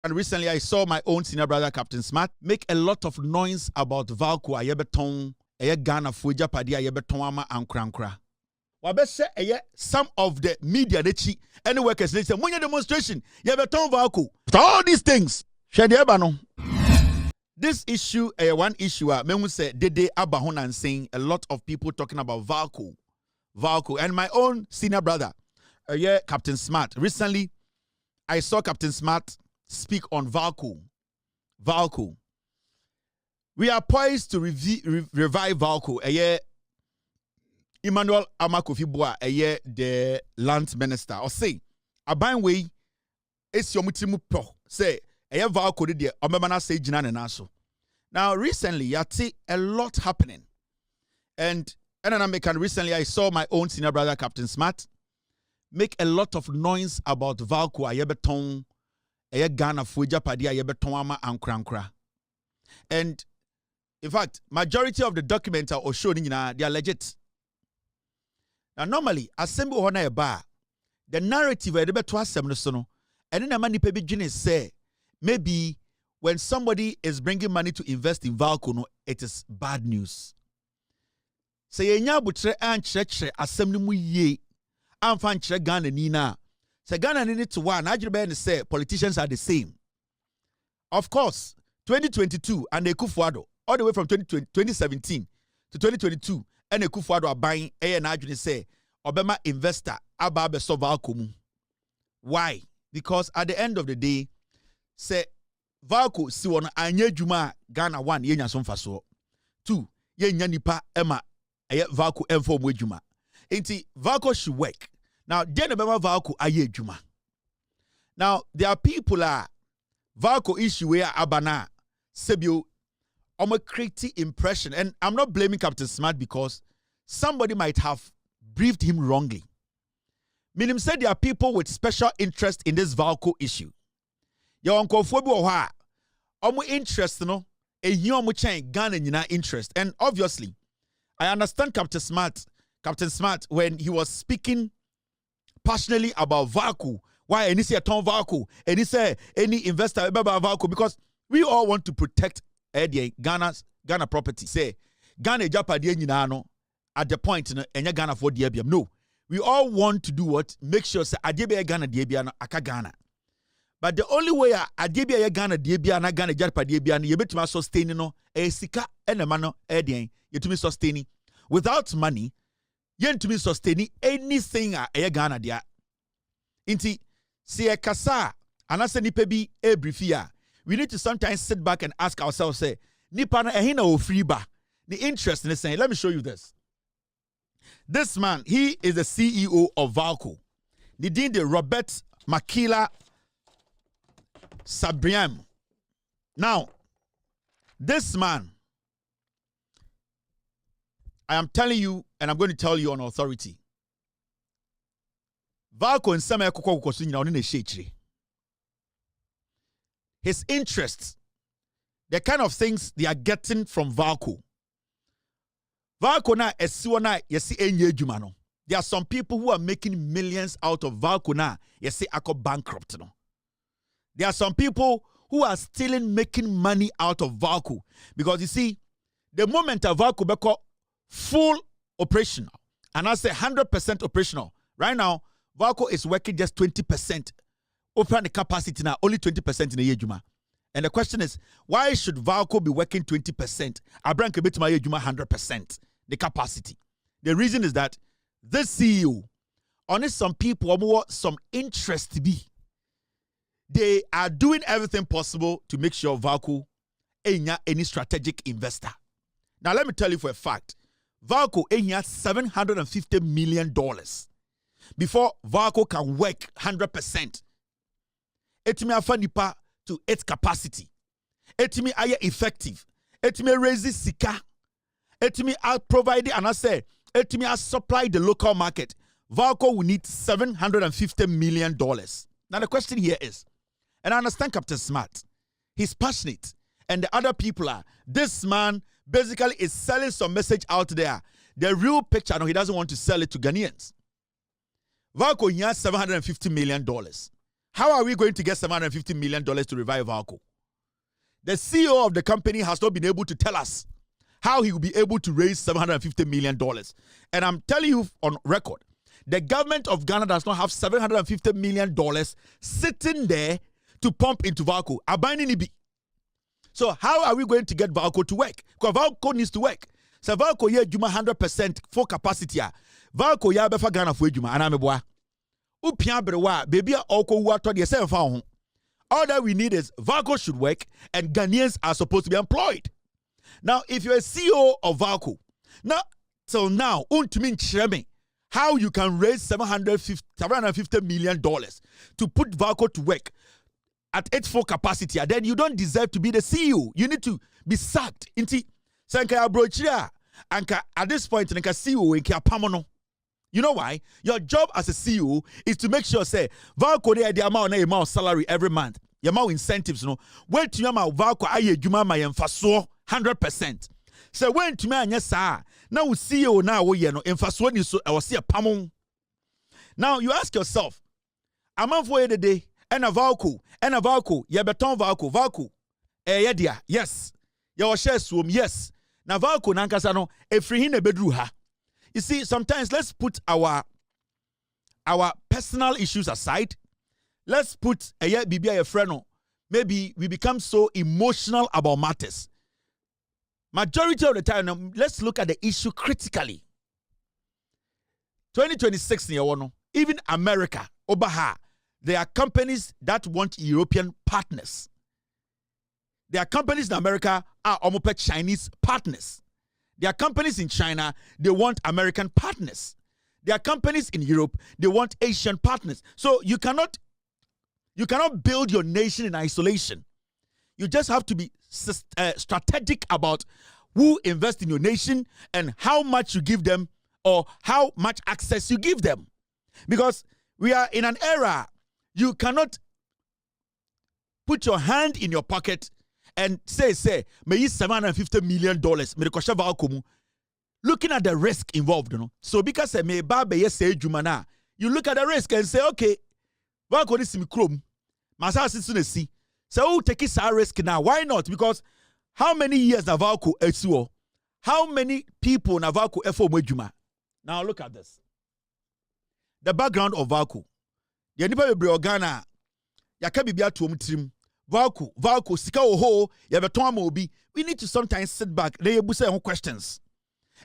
And recently I saw my own senior brother, Captain Smart, make a lot of noise about Valco, ayebeton, Ghana fuja padi ayebeton ama ankrankra. Wabese some of the media dechi any workers they say munya demonstration yebeton Valco. All these things. This issue, one issue, me say Dede Abahon and saying a lot of people talking about Valco, and my own senior brother, Captain Smart. Recently, I saw Captain Smart speak on Valco. We are poised to revive Valco. Emmanuel Amakofibua, the land minister, or say, Aban way, it's your mutimu po, say, Valco did the say Jinan and Aso. Now, recently, you see a lot happening. And recently, I saw my own senior brother, Captain Smart, make a lot of noise about Valco, ayebeton, Ghana fuja padi ayebeton ama ankrankra. And in fact, majority of the documents are showing they are legit. Now, normally, assemble hona eba, the narrative ayebeto asem no so no, and then a man nipa bi say maybe when somebody is bringing money to invest in Valco, no, it is bad news. Say yenya butre an chire asem no mu ye amfan chire Ghana ni na. Say Ghana ni to one ajrebe say politicians are the same. Of course, 2022 and Kwadwo all the way from 2017 to 2022 and Kwadwo are buying na adwene say obema investor aba be so Valco mu. Why? Because at the end of the day, say Valco si won anya dwuma Ghana 1 yenya so mfaso. 2 yenya nipa ema Valco enfo mu dwuma. Enti Valco should work. Now den bema Valco aye dwuma. Now there are people Valco issue where abana sebio creative impression, and I'm not blaming Captain Smart because somebody might have briefed him wrongly. Minim said there are people with special interest in this Valco issue. Your uncle Fobu omo interest no omo chen Ghana nyina interest. And obviously, I understand Captain Smart when he was speaking passionately about Valco. Why any say ton Valco, any say any investor about Valco, because we all want to protect Ghana property. Say Ghana Agyapong nyina no at the point no enya Ghana for the biam. No. We all want to do what? Make sure say adebe Ghana diebia no aka Ghana. But the only way adebe Ghana diebia na Ghana Agyapong diebia no yebetuma sustain no sika enema no den yetumi sustain. Without money, yentumi sustain anything Ghana dia. Inti si kasa anase nipa bi ebrifia. We need to sometimes sit back and ask ourselves, say, nipa na ehina o free ba. The interest in this saying, let me show you this. This man, he is the CEO of Valco. The Robert Makila Sabriam. Now, this man, I am telling you, and I'm going to tell you on authority. Valco and Sami his interests, the kind of things they are getting from Valco. Valco na esiwana yesi enye adwuma no. There are some people who are making millions out of Valco na yesi ako bankrupt no. There are some people who are still making money out of Valco because you see, the moment a Valco beko full operational, and I say 100% operational. Right now, Valco is working just 20%. Open the capacity now, only 20% in the year. And the question is, why should Valco be working 20%? Abran kebet my year 100%. The capacity. The reason is that this CEO, honest some people have some interest to be. They are doing everything possible to make sure Valco ain't any strategic investor. Now let me tell you for a fact, Valco ain't $750 million before Valco can work 100%. Etimi afanipa to its capacity. Etimi aye effective. Etimi raise sika. Etimi provide and I say etimi supply the local market. Valco will need $750 million. Now the question here is, and I understand Captain Smart, he's passionate, and the other people are. This man basically is selling some message out there. The real picture, no, he doesn't want to sell it to Ghanaians. Valco has $750 million. how are we going to get $750 million to revive Valco? The CEO of the company has not been able to tell us how he will be able to raise $750 million. And I'm telling you on record, the government of Ghana does not have $750 million sitting there to pump into Valco. So how are we going to get Valco to work? Because Valco needs to work. So Valco ye juma 100% full capacity. Valco ya befa Ghana for juma anameboa. Upia brewa baby oko wato de se fa ho. All that we need is Valco should work and Ghanaians are supposed to be employed. Now, if you're a CEO of Valco, now till now, untumi nkyerɛ me how you can raise $750 million to put Valco to work at its full capacity, then you don't deserve to be the CEO. You need to be sacked. Inti sanka abrochira anka at this point nka CEO nka pamono. You know why? Your job as a CEO is to make sure say Valco the amount salary every month. Your amount incentives no. When to yama Valco aye adwuma ma yemfaso 100%. So when to me anya sa now CEO na wo ye no emfaso ni so I was see a pamon. Now you ask yourself, amount for the day and a Valco, ye beton Valco, dia, yes. Your shares room, yes. Na Valco nankasa no efrihin e bedru ha. You see, sometimes let's put our personal issues aside. Let's put a friend. Maybe we become so emotional about matters. Majority of the time, let's look at the issue critically. 2026 even America, Obaha, there are companies that want European partners. There are companies in America are almost Chinese partners. There are companies in China, they want American partners. There are companies in Europe, they want Asian partners. So you cannot build your nation in isolation. You just have to be strategic about who invests in your nation and how much you give them or how much access you give them. Because we are in an era, you cannot put your hand in your pocket and say, may $750 million. Looking at the risk involved, you know. So because me babe say jumana, you look at the risk and say, okay, Valco this chrome, Masasi. So take this risk now. Why not? Because how many years na Valco esuo? How many people na Valco efo juma? Now look at this. The background of Valco. The nipa bebre Ghana yaka bibia to trim. Valco sika oho ya beton ama obi. We need to sometimes sit back. They say questions.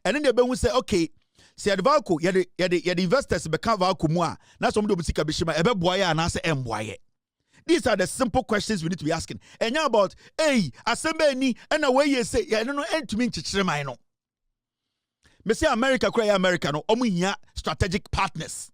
And then they be say, okay, say the Valco ya the investors become Valco mua. Na some do sika bishima ebe boya na say emboye. These are the simple questions we need to be asking. And now about, hey, Asamoah ni and away you say, yeah, no, end to me chichirema no. Me say America, America no, omu strategic partners.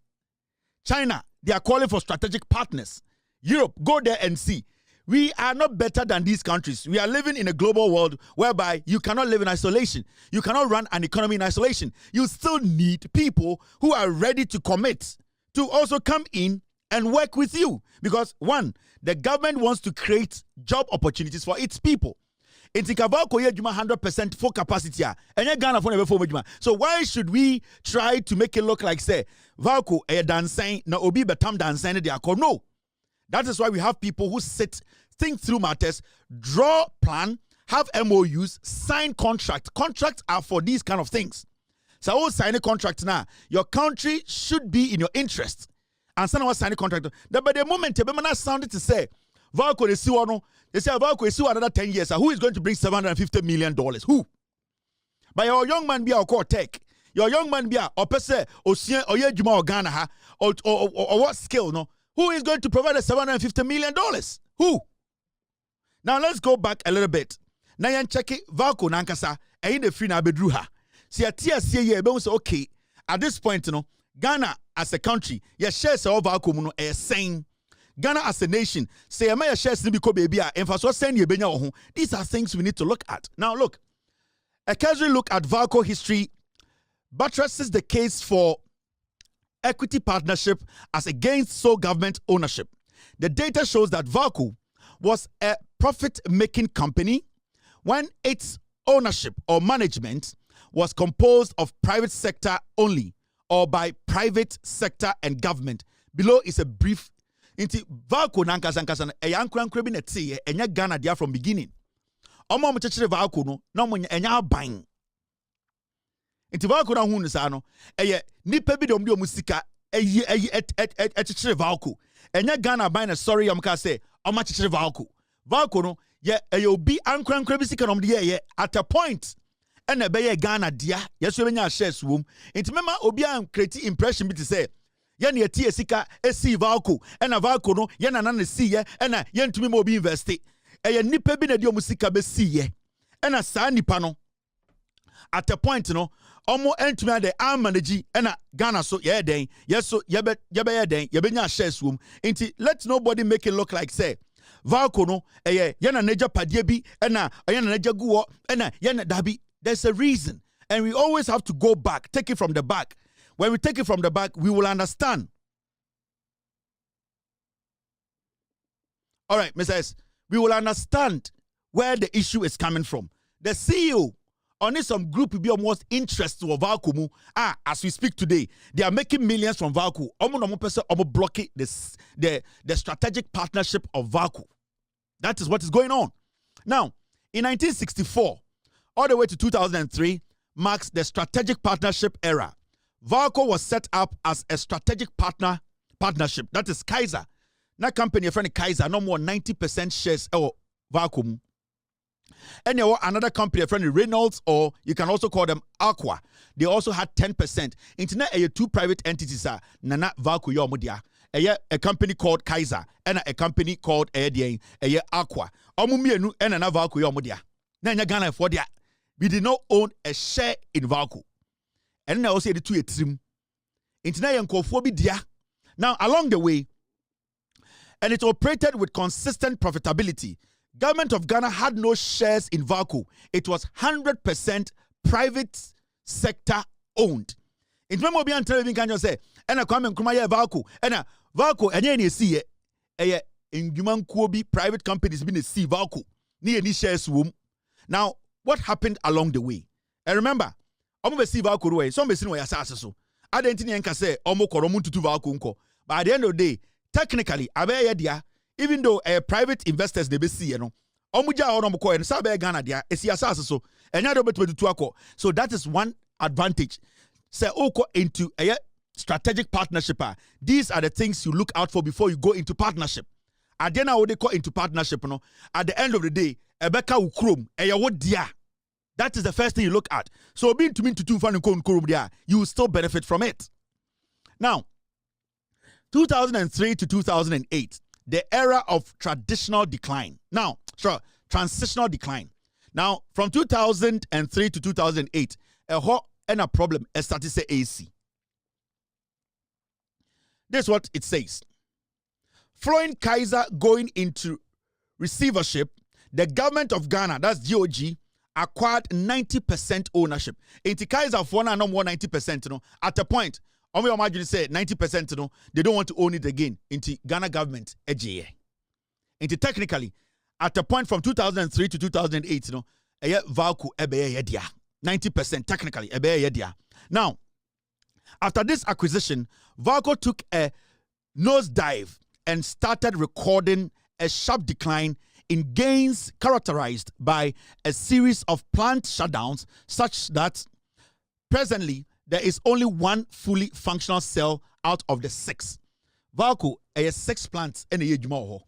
China, they are calling for strategic partners. Europe, go there and see. We are not better than these countries. We are living in a global world whereby you cannot live in isolation. You cannot run an economy in isolation. You still need people who are ready to commit to also come in and work with you. Because one, the government wants to create job opportunities for its people. In Valco, you 100% full capacity. So why should we try to make it look like, say, Valco, dancing, na obi betam dancing, they are called? No. That is why we have people who think through matters, draw plan, have MOUs, sign contracts. Contracts are for these kind of things. So I will sign a contract now. Your country should be in your interest. And someone sign a contract. But the moment you sounded to say, Valco is no, they say Valco is another 10 years. Who is going to bring $750 million? Who? But your young man be a core tech. Your young man be a opese or ye juma or Ghana ha or what skill no? Who is going to provide the $750 million? Who? Now let's go back a little bit. Now you check it. Valco nankasa ain't the free na bedru ha. See a TSC ye be say okay. At this point, you know, Ghana as a country, your shares of Valco muno is saying Ghana as a nation, say my shares ni biko baby a emphasis send ye benya ho. These are things we need to look at. Now look, a casual look at Valco history buttresses the case for equity partnership as against sole government ownership. The data shows that Valco was a profit-making company when its ownership or management was composed of private sector only or by private sector and government. Below is a brief Inti Valco nankasa e yankra bi na te enya Ghana dia from beginning. Omo mo chechire Valco no na mo enya aban. Inti Valco na hu nsa no eye nipa bi de omu sika chechire Valco. Enya Ghana ban na sorry am ka say omo chechire Valco. Valco no ye obi ankra bi sika no de at a point and a beye Ghana dia yeso benya shares wom. Inti mema obi an create impression bi to say yen ye tie sika esi Valco ena Valco no yen na na si ye ena yen tumi mo bi invest eye nipa bi na di omu sika be si ye ena saa nipa no at a point no omo entumi ade manage ena Ghana so ye den yeso ye be ye den ye benya shares wom. Inti let nobody make it look like say Valco no eye yen na naja padie bi ena yen na naja guo ena yen na dabi. There's a reason, and we always have to go back, take it from the back. When we take it from the back, we will understand. All right, Mr. S, we will understand where the issue is coming from. The CEO, only some group will be almost interested of Valco. As we speak today, they are making millions from Valco. Almost blocking the strategic partnership of Valco. That is what is going on. Now, in 1964, all the way to 2003 marks the strategic partnership era. Valco was set up as a strategic partnership. That is Kaiser. That company, a friend Kaiser, no more 90% shares of Valco. And there were another company, a friend Reynolds, or you can also call them Aqua. They also had 10%. Internet, two private entities are Nana Valco Yomudia. A company called Kaiser and a company called Aqua. Omumienu and another Valco Yomudia. Nanya Ghana for dia. We did not own a share in Valco. And now say the two trim. Now, along the way, and it operated with consistent profitability. Government of Ghana had no shares in Valco. It was 100% private sector owned. In Memo Bian Television can you say, and a comment Kumaya Valco, and a Valco, and any see a in human Kobe private companies been a see Valco near any shares womb. Now, what happened along the way? And remember, I'm going to see Valco way. Some person way so. I didn't think I say almost to Valco. But at the end of the day, technically, even though private investors they be see, you know, and Sabe Ghana dia so and so that is one advantage. Say into a strategic partnership. These are the things you look out for before you go into partnership. And then I would call into partnership, you know, at the end of the day, Ebeka ukrom, that is the first thing you look at. So being to mean to two fan and you will still benefit from it. Now, 2003 to 2008, the era of traditional decline. Now, transitional decline. Now, from 2003 to 2008, a hot and a problem started to say AC. This is what it says. Following Kaiser going into receivership, the government of Ghana, that's GOG, acquired 90% ownership. Into Kaiser for no more 90%, you know, at a point, Omo imagine say 90%, you know, they don't want to own it again. Into Ghana government, AGA. Into technically, at a point from 2003 to 2008, you know, Valco ebe yedia. 90% technically ebe yedia. Now, after this acquisition, Valco took a nosedive and started recording a sharp decline in gains characterized by a series of plant shutdowns, such that presently there is only one fully functional cell out of the 6. Valco has 6 plants in the Agyapong.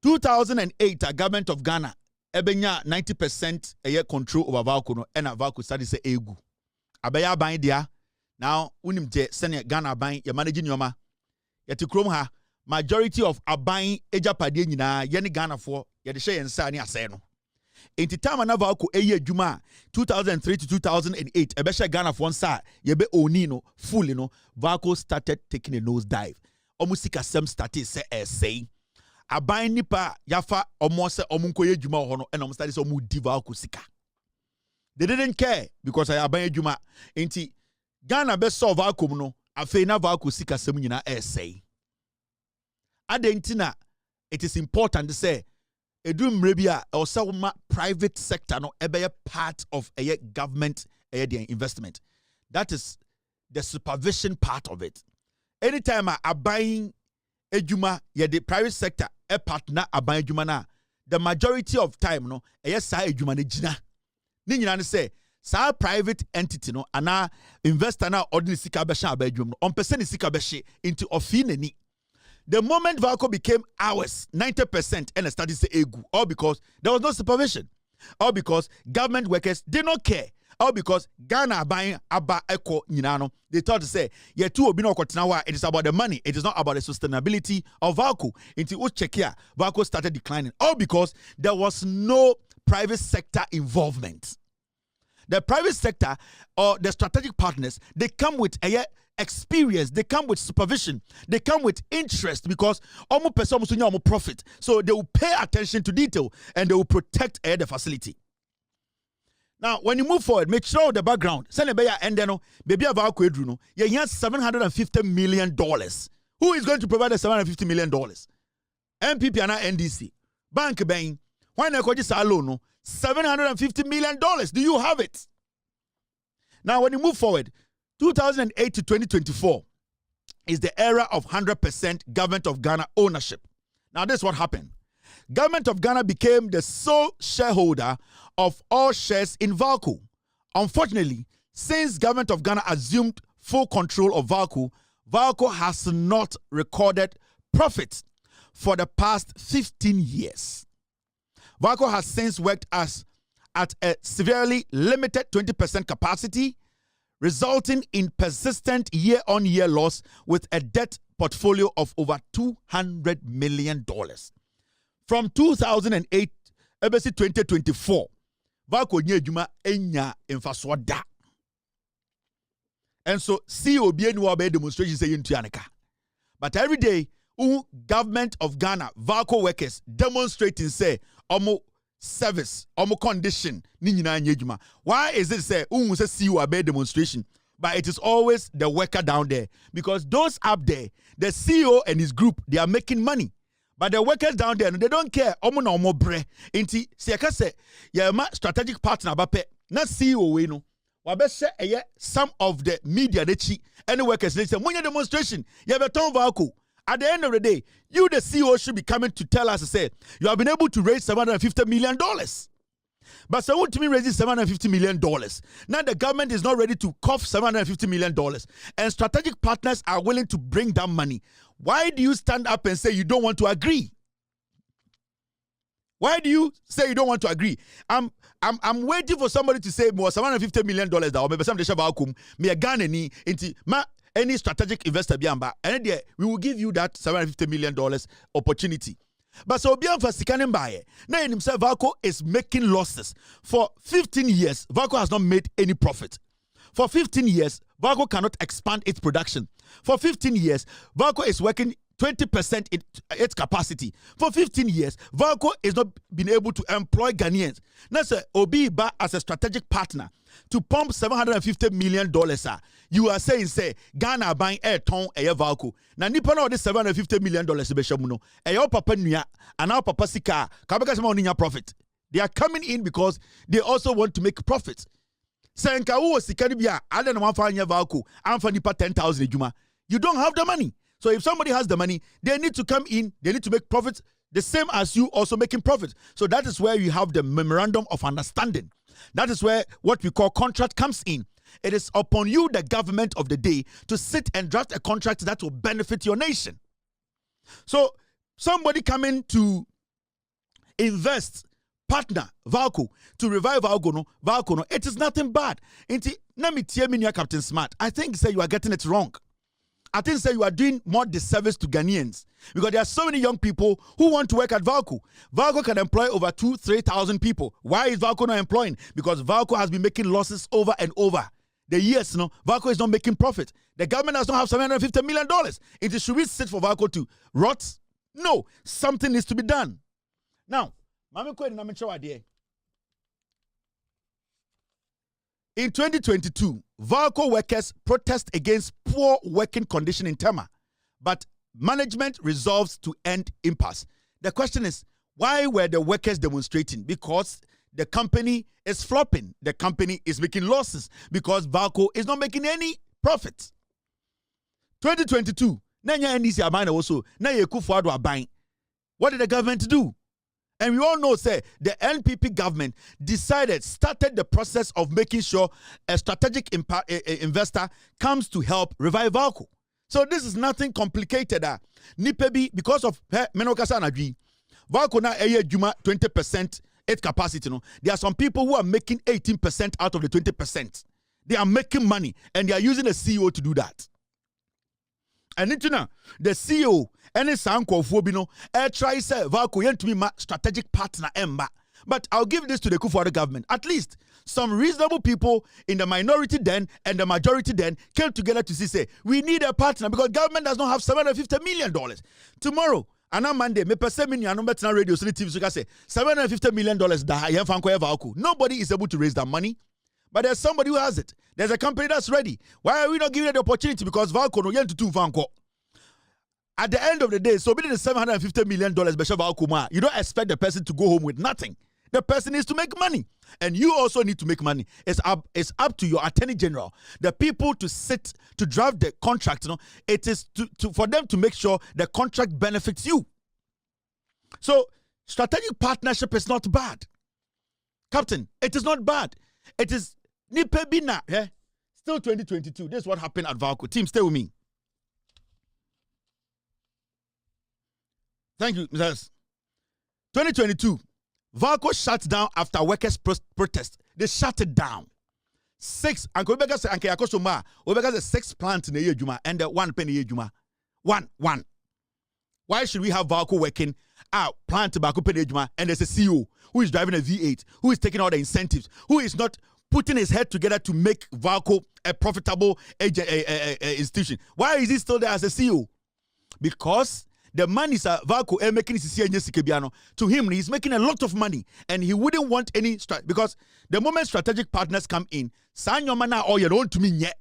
2008, the government of Ghana ebenya 90% control over Valco no, and Valco started say egu. Abaya buying there. Now, unim je senior Ghana buying your managing yoma. Yeti krom ha. Majority of abuying ejapade nyina yeni Ghana for yede share yensa ni ase no. Enti time na Valco eye adwuma 2003 to 2008 ebe share Ghana for nsa yebe oni no fully no Valco started taking a nose dive. Omusika sem started say aban nipa yafa omo se omunko ye adwuma ho no and omo started say omu di Valco sika. They didn't care because I aban adwuma. Enti Ghana be solve Valco no afei na Valco sika sem nyina say. Adentina, it is important to say, edum rebia or some private sector no ebe part of a government investment. That is the supervision part of it. Anytime I buying ejuma ye the private sector e partner aban ejuma na the majority of time no e sa ejuma ne gina ni nyina ne say sa private entity no ana investor na ordinary sika be sha aban ejuma no on person sika be she into ofi nani. The moment Valco became ours, 90% and started to say egu, all because there was no supervision, all because government workers did not care, all because Ghana buying Abba Echo Ninano, they thought to say, yeah, two obino kotinawa, it is about the money, it is not about the sustainability of Valco. Into Uchekia, Valco started declining, all because there was no private sector involvement. The private sector or the strategic partners, they come with a experience, they come with supervision, they come with interest because almost person almost profit. So they will pay attention to detail and they will protect the facility. Now, when you move forward, make sure the background. Send a beya and then baby of our quadruno, you have $750 million. Who is going to provide the $750 million? MPP and NDC. Bank Bang. Why not just alone? $750 million. Do you have it? Now, when you move forward, 2008 to 2024 is the era of 100% Government of Ghana ownership. Now, this is what happened. Government of Ghana became the sole shareholder of all shares in Valco. Unfortunately, since Government of Ghana assumed full control of Valco, Valco has not recorded profits for the past 15 years. Valco has since worked at a severely limited 20% capacity, resulting in persistent year-on-year loss with a debt portfolio of over $200 million. From 2008 to 2024, Valco nyejuma enya infaswada. And so CEO BNU demonstrations say into Yaneka. But every day, government of Ghana, Valco workers demonstrating say omo service, omo condition, ni nyina nyejuma. Why is it say say CEO abe demonstration? But it is always the worker down there. Because those up there, the CEO and his group, they are making money. But the workers down there, they don't care. Omo na omo bre. Inti, siyaka se, ya ma strategic partner bape, na CEO we no. Wabese some of the media they chi, any workers they say, when your demonstration, you have a ton Valco. At the end of the day, you the CEO should be coming to tell us to say, you have been able to raise $750 million. But someone to me raises $750 million. Now the government is not ready to cough $750 million. And strategic partners are willing to bring down money. Why do you stand up and say you don't want to agree? Why do you say you don't want to agree? I'm waiting for somebody to say more $750 million or maybe some Vacuum, me a Ghana ni into any strategic investor biamba, and there we will give you that $750 million opportunity. But so Bian for scanning buyer. Now in himself, Valco is making losses. For 15 years, Valco has not made any profit. For 15 years, Valco cannot expand its production. For 15 years, Valco is working 20% in its capacity. For 15 years, Valco is not been able to employ Ghanaians. Now, sir, Obi Ba as a strategic partner to pump $750 million. You are saying, say, Ghana buying air ton a Valco. Now, nipa na this $750 million beshamuno. Ayo papa nuya, and our papa sika, kabaka sama oninya profit. They are coming in because they also want to make profits. Senka uwo sikani biya, ale na mafanya Valco, amfa nipa 10,000 ejuma. You don't have the money. So if somebody has the money, they need to come in, they need to make profits the same as you also making profits. So that is where you have the memorandum of understanding. That is where what we call contract comes in. It is upon you, the government of the day, to sit and draft a contract that will benefit your nation. So somebody coming to invest, partner, Valco, to revive Valco, no, it is nothing bad. Captain Smart, I think say you are getting it wrong. I think say you are doing more disservice to Ghanaians because there are so many young people who want to work at Valco. Valco can employ over 2,000-3,000 people. Why is Valco not employing? Because Valco has been making losses over and over the years. Valco is not making profit. The government does not have $750 million. It should we sit for Valco to rot? No, something needs to be done. Now, in 2022, Valco workers protest against poor working condition in Tema, but management resolves to end impasse. The question is, why were the workers demonstrating? Because the company is flopping. The company is making losses because Valco is not making any profit. 2022, Na nya NDC aban also. Na ye Kwadwo aban. What did the government do? And we all know, say, the NPP government started the process of making sure a strategic investor comes to help revive Valco. So this is nothing complicated. Nipebi, because of Menokasa Nadwi, Valco na juma 20% its capacity. No? There are some people who are making 18% out of the 20%. They are making money, and they are using a CEO to do that. And the CEO and his uncle Fobino try say Valco yen to be my strategic partner emba. But I'll give this to the Kufuor government. At least some reasonable people in the minority then and the majority then came together to say we need a partner because government does not have $750 million. Tomorrow, and on Monday, me perceive me no better radio so TV so say $750 million Valco. Nobody is able to raise that money. But there's somebody who has it. There's a company that's ready. Why are we not giving it the opportunity? Because Valco no yen to two Vanco. At the end of the day, so between the $750 million, you don't expect the person to go home with nothing. The person needs to make money. And you also need to make money. It's up to your attorney general, the people to sit to draft the contract. You know, it is for them to make sure the contract benefits you. So strategic partnership is not bad. Captain, it is not bad. It is Nipebina. Still 2022. This is what happened at Valco. Team, stay with me. Thank you, Mrs. 2022. Valco shut down after workers' protest. They shut it down. 6. And Obeka say Anke Yakosoma. Obeka say 6 plants in the year Juma and 1 penny year Juma. One. Why should we have Valco working out plant tobacco penny Juma and there's a CEO who is driving a V8, who is taking all the incentives, who is not putting his head together to make Valco a profitable institution? Why is he still there as a CEO? Because the money is Valco making to him, he's making a lot of money, and he wouldn't want any because the moment strategic partners come in, Sanyomana or your own to me yet.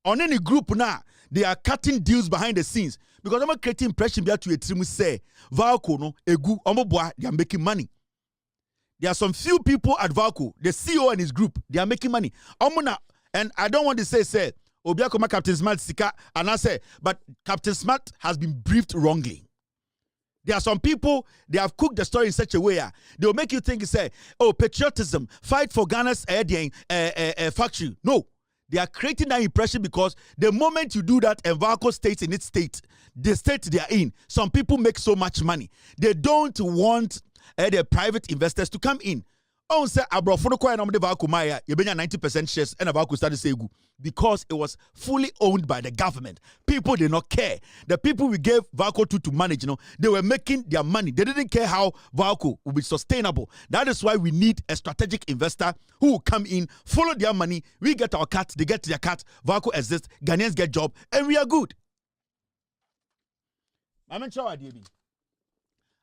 On any group now, they are cutting deals behind the scenes because I'm creating impression to a team say Valco no egu omoboa, they are making money. There are some few people at Valco, the CEO and his group, they are making money. And I don't want to say Obiakoma Captain Smart Sika and I say, but Captain Smart has been briefed wrongly. There are some people, they have cooked the story in such a way they'll make you think, say, oh, patriotism, fight for Ghana's factory. No, they are creating that impression because the moment you do that and Valco stays in its state, the state they are in, some people make so much money. They don't want the private investors to come in. Oh, say Abrofono kwa na Valco Maya, you 90% shares and Valco started to say because it was fully owned by the government. People did not care. The people we gave Valco to manage, they were making their money. They didn't care how Valco would be sustainable. That is why we need a strategic investor who will come in, follow their money. We get our cut, they get their cut. Valco exists, Ghanaians get job, and we are good.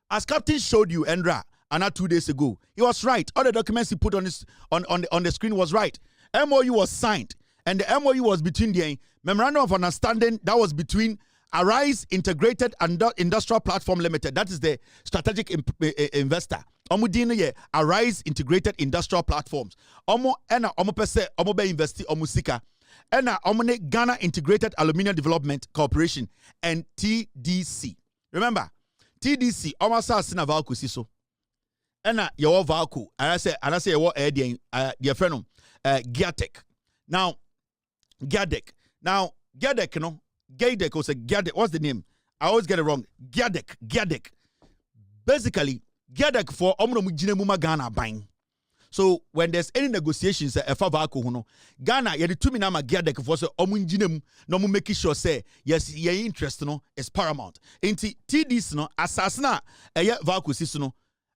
As Captain showed you, Endra, and not 2 days ago, he was right. All the documents he put on the screen was right. MOU was signed, and the MOU was between the Memorandum of Understanding that was between Arise Integrated Industrial Platform Limited. That is the strategic investor. Arise Integrated Industrial Platforms. Ghana Integrated Aluminium Development Corporation and TDC. Remember, TDC almost has seen a Valco siso. Ena your Valco, and I say what dear friend Gyatec. Now Gyadec. Now Gyadec, Gyadec was a Gyadec. What's the name? I always get it wrong. Gyadec. Basically, Gyadec for Omno Ghana buying. So when there's any negotiations at Valco, Ghana, you the 2 minama Gyadec for so omunjinem no mu make sure say yes, your interest is paramount. Inti TDC assassin Valco siso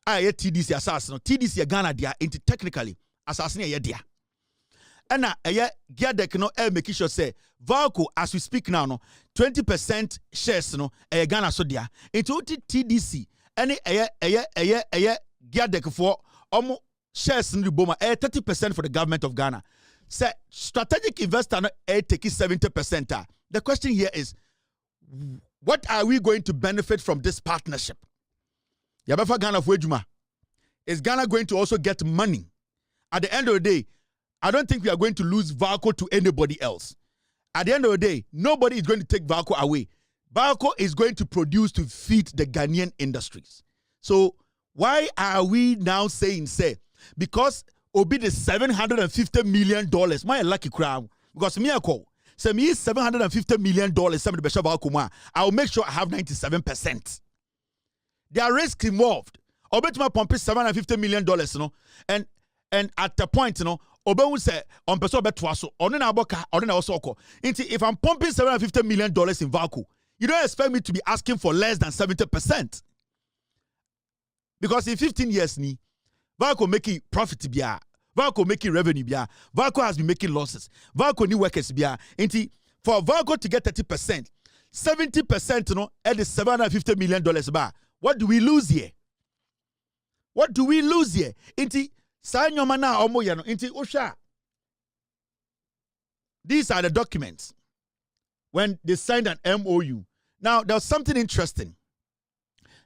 TDC assassin TDC Ghana dia into technically assassin dia. And Gyadec make sure say Valco as we speak now 20% shares Ghana so dia into TDC any Gyadec for shares in the Boma 30% for the government of Ghana. Say strategic investor taking 70%. The question here is, what are we going to benefit from this partnership? Yabafa Ghana for Ejuma. Is Ghana going to also get money? At the end of the day, I don't think we are going to lose Valco to anybody else. At the end of the day, nobody is going to take Valco away. Valco is going to produce to feed the Ghanaian industries. So why are we now saying, say, because Obi the $750 million, my lucky crown, because me I call, say me $750 million, somebody besha Valco, I'll make sure I have 97%. There are risks involved. I'll bet my pump is $750 million, you know, and at the point, you know, Obe will say, on person bet twaso, on an aboka, on an osoko. If I'm pumping $750 million in Valco, you don't expect me to be asking for less than 70%. Because in 15 years, Valco making profit biya, Valco making revenue biya, Valco has been making losses, Valco new workers biya. For Valco to get 30%, 70%, you know, at the $750 million bar, what do we lose here? What do we lose here? These are the documents when they signed an MOU. Now, there's something interesting.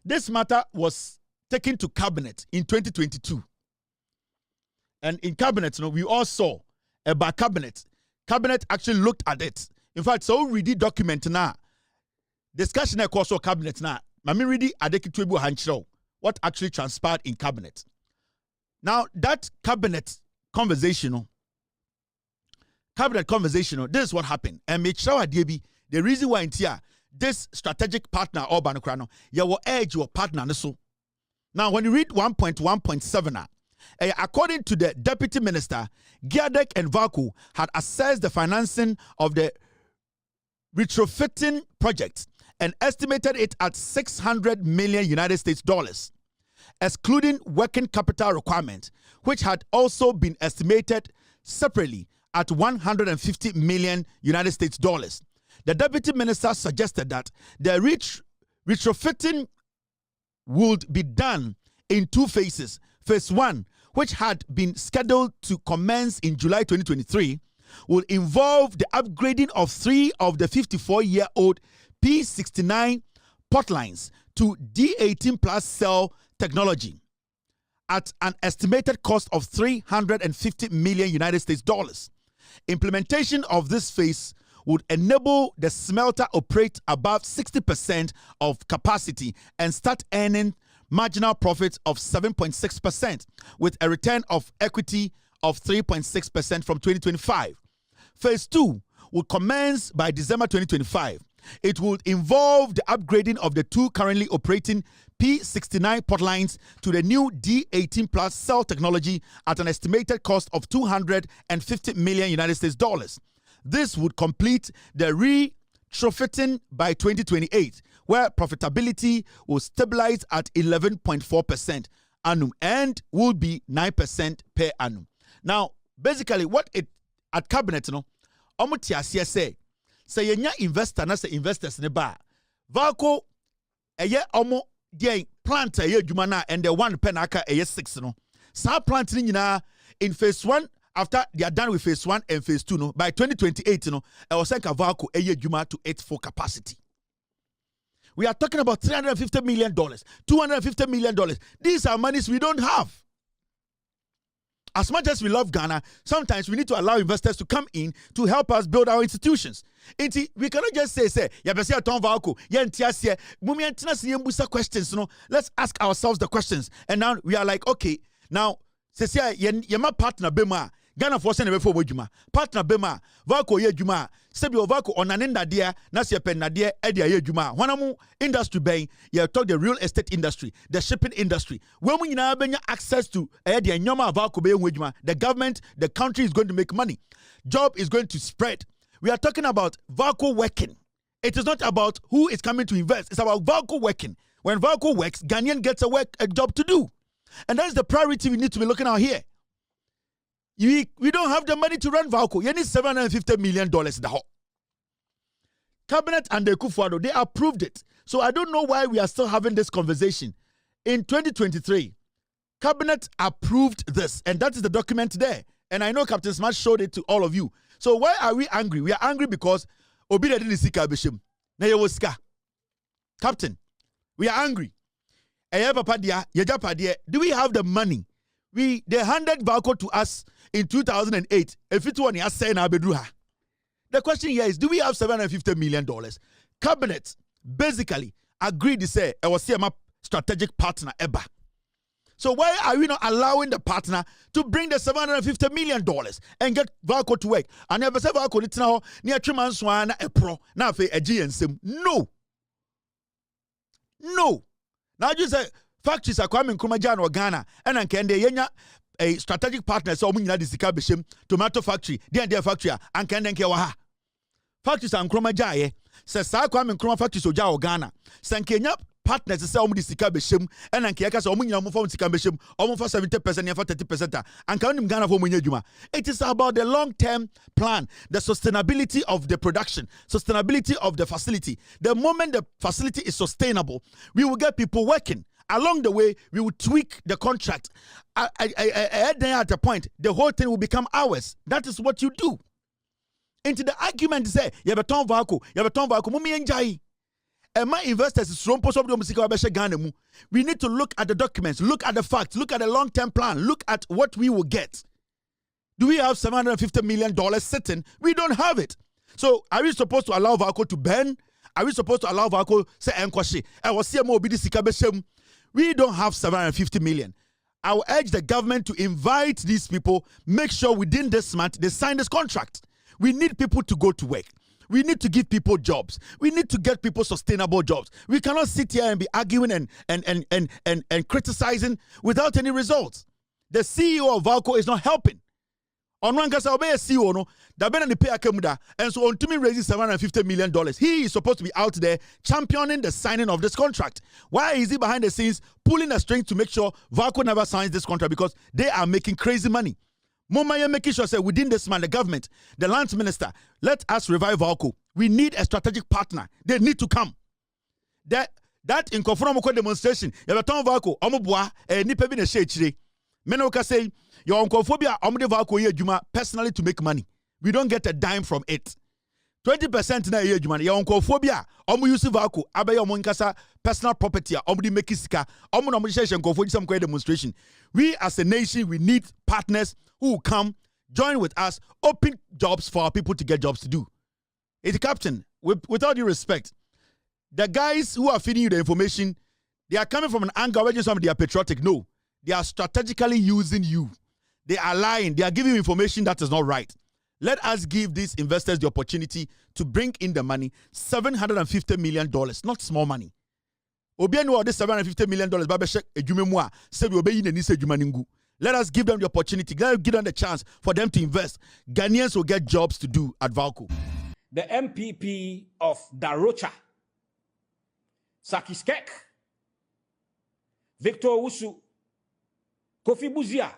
This matter was taken to cabinet in 2022. And in cabinet, you know, we all saw about cabinet. Cabinet actually looked at it. In fact, so read the document now. Discussion across cabinet now. Mami read the what actually transpired in cabinet. Now, that cabinet conversation, this is what happened. And make sure the reason why in here, this strategic partner, or Banokrano, you will edge your partner. Now, when you read 1.1.7, according to the deputy minister, Gyan and Valco had assessed the financing of the retrofitting project and estimated it at $600 million United States dollars, excluding working capital requirement, which had also been estimated separately at $150 million United States dollars. The deputy minister suggested that the retrofitting would be done in two phases. Phase 1, which had been scheduled to commence in July 2023, will involve the upgrading of 3 of the 54-year-old P69 potlines to D18 plus cell technology at an estimated cost of $350 million United States dollars. Implementation of this phase would enable the smelter operate above 60% of capacity and start earning marginal profits of 7.6% with a return of equity of 3.6% from 2025. Phase 2 will commence by December 2025. It would involve the upgrading of the 2 currently operating P69 potlines to the new D18 plus cell technology at an estimated cost of $250 million United States dollars. This would complete the retrofitting by 2028, where profitability will stabilize at 11.4% annum and will be 9% per annum. Now, basically, what it at cabinet, you know, omutia say yenya investor na say investors ne ba Valco eye omo dey plant eye adwuma na and the one pen aka eye 6 no. Sa plant ni nyina in phase 1. After they are done with phase 1 and phase 2, no, by 2028, I was saying Valco Agyapong to its full capacity. We are talking about $350 million, $250 million. These are monies we don't have. As much as we love Ghana, sometimes we need to allow investors to come in to help us build our institutions. We cannot just say, Valco, questions. Let's ask ourselves the questions. And now we are like, okay, now, yema partner bema Ghana for send before wajuma partner bema Valco ye juma sebi o Valco onanenda dia na se pen na dia e dia ye juma wanamu industry ben ye talk the real estate industry, the shipping industry, when we na benya access to e dia nyoma Valco be wajuma, the government, the country is going to make money, job is going to spread. We are talking about Valco working. It is not about who is coming to invest, it's about Valco working. When Valco works, Ghanaian gets a job to do. And that's the priority we need to be looking at here. We don't have the money to run Valco. You need $750 million. The whole cabinet and the Kwadwo, they approved it. So I don't know why we are still having this conversation. In 2023, cabinet approved this, and that is the document there. And I know Captain Smart showed it to all of you. So why are we angry? We are angry because Obi didn't see Kabishim. Captain, we are angry. Do we have the money? They handed Valco to us in 2008. If it was say na bedruha. The question here is, do we have $750 million? Cabinet basically agreed to say, I was a strategic partner ever. So why are we not allowing the partner to bring the $750 million and get Valco to work? And never say Valco it's now near 3 months a pro now for a GNSM. No. Now you say factories are coming Kumajan or Ghana and can they a strategic partner so we the Sika Bishim tomato factory, their factory, and can then Kawaha. Factories and Kromajaye says Sakwam and Chroma factories or Ghana. Sankenya partners say the Sika Bishim and Ankiaka so many from Sika Bishim almost for 70% for 30% and counting Ghana for Munyajuma. It is about the long-term plan, the sustainability of the production, sustainability of the facility. The moment the facility is sustainable, we will get people working. Along the way, we will tweak the contract. At the point, the whole thing will become ours. That is what you do. Into the argument say, you have a ton Valco, mummy enjai. And my investors is from post of the we need to look at the documents, look at the facts, look at the long-term plan, look at what we will get. Do we have $750 million sitting? We don't have it. So are we supposed to allow Valco to burn? Are we supposed to allow Valco say enkwashi? I was CMO bidi sikabeshem. We don't have $750 million. I will urge the government to invite these people, make sure within this month they sign this contract. We need people to go to work. We need to give people jobs. We need to get people sustainable jobs. We cannot sit here and be arguing and criticizing without any results. The CEO of Valco is not helping. On one case, I'll be a CEO, no, the Ben and the pay Akamuda, and so on to me raising $750 million. He is supposed to be out there championing the signing of this contract. Why is he behind the scenes pulling a string to make sure Valco never signs this contract? Because they are making crazy money. Mumaya making sure say within this man, the government, the lands minister, let us revive Valco. We need a strategic partner. They need to come. That in conformity demonstration, you have a ton Valco, Omobwa, nipa bi na shechire. Menoka say your uncophobia omde Valco ye juma personally to make money. We don't get a dime from it. 20% na ye juma your uncophobia omu use Valco abaye omu nkasa personal property omde make sika omu no sheshe uncophobia some demonstration. We as a nation we need partners who will come join with us, open jobs for our people to get jobs to do. It's captain, with all due respect, the guys who are feeding you the information, they are coming from an angle where some they are patriotic. No. They are strategically using you. They are lying. They are giving you information that is not right. Let us give these investors the opportunity to bring in the money, $750 million, not small money. Obianu this $750 million, let us give them the opportunity. Let us give them the chance for them to invest. Ghanaians will get jobs to do at Valco. The MPP of Darocha, Sakiskek, Victor Wusu, Kofi Buzia,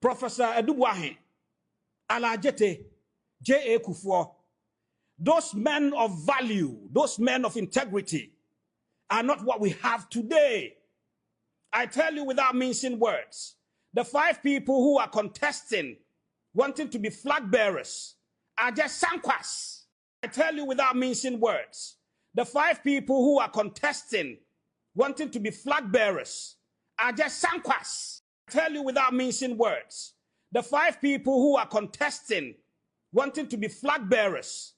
Professor Edubuahe, Alajete, J.A. Kufuor, those men of value, those men of integrity are not what we have today. I tell you without mincing words, the 5 people who are contesting, wanting to be flag bearers, are just sankwas. I tell you without mincing words, the 5 people who are contesting, wanting to be flag bearers, are just sankwas. I tell you without mincing words, the 5 people who are contesting, wanting to be flag bearers,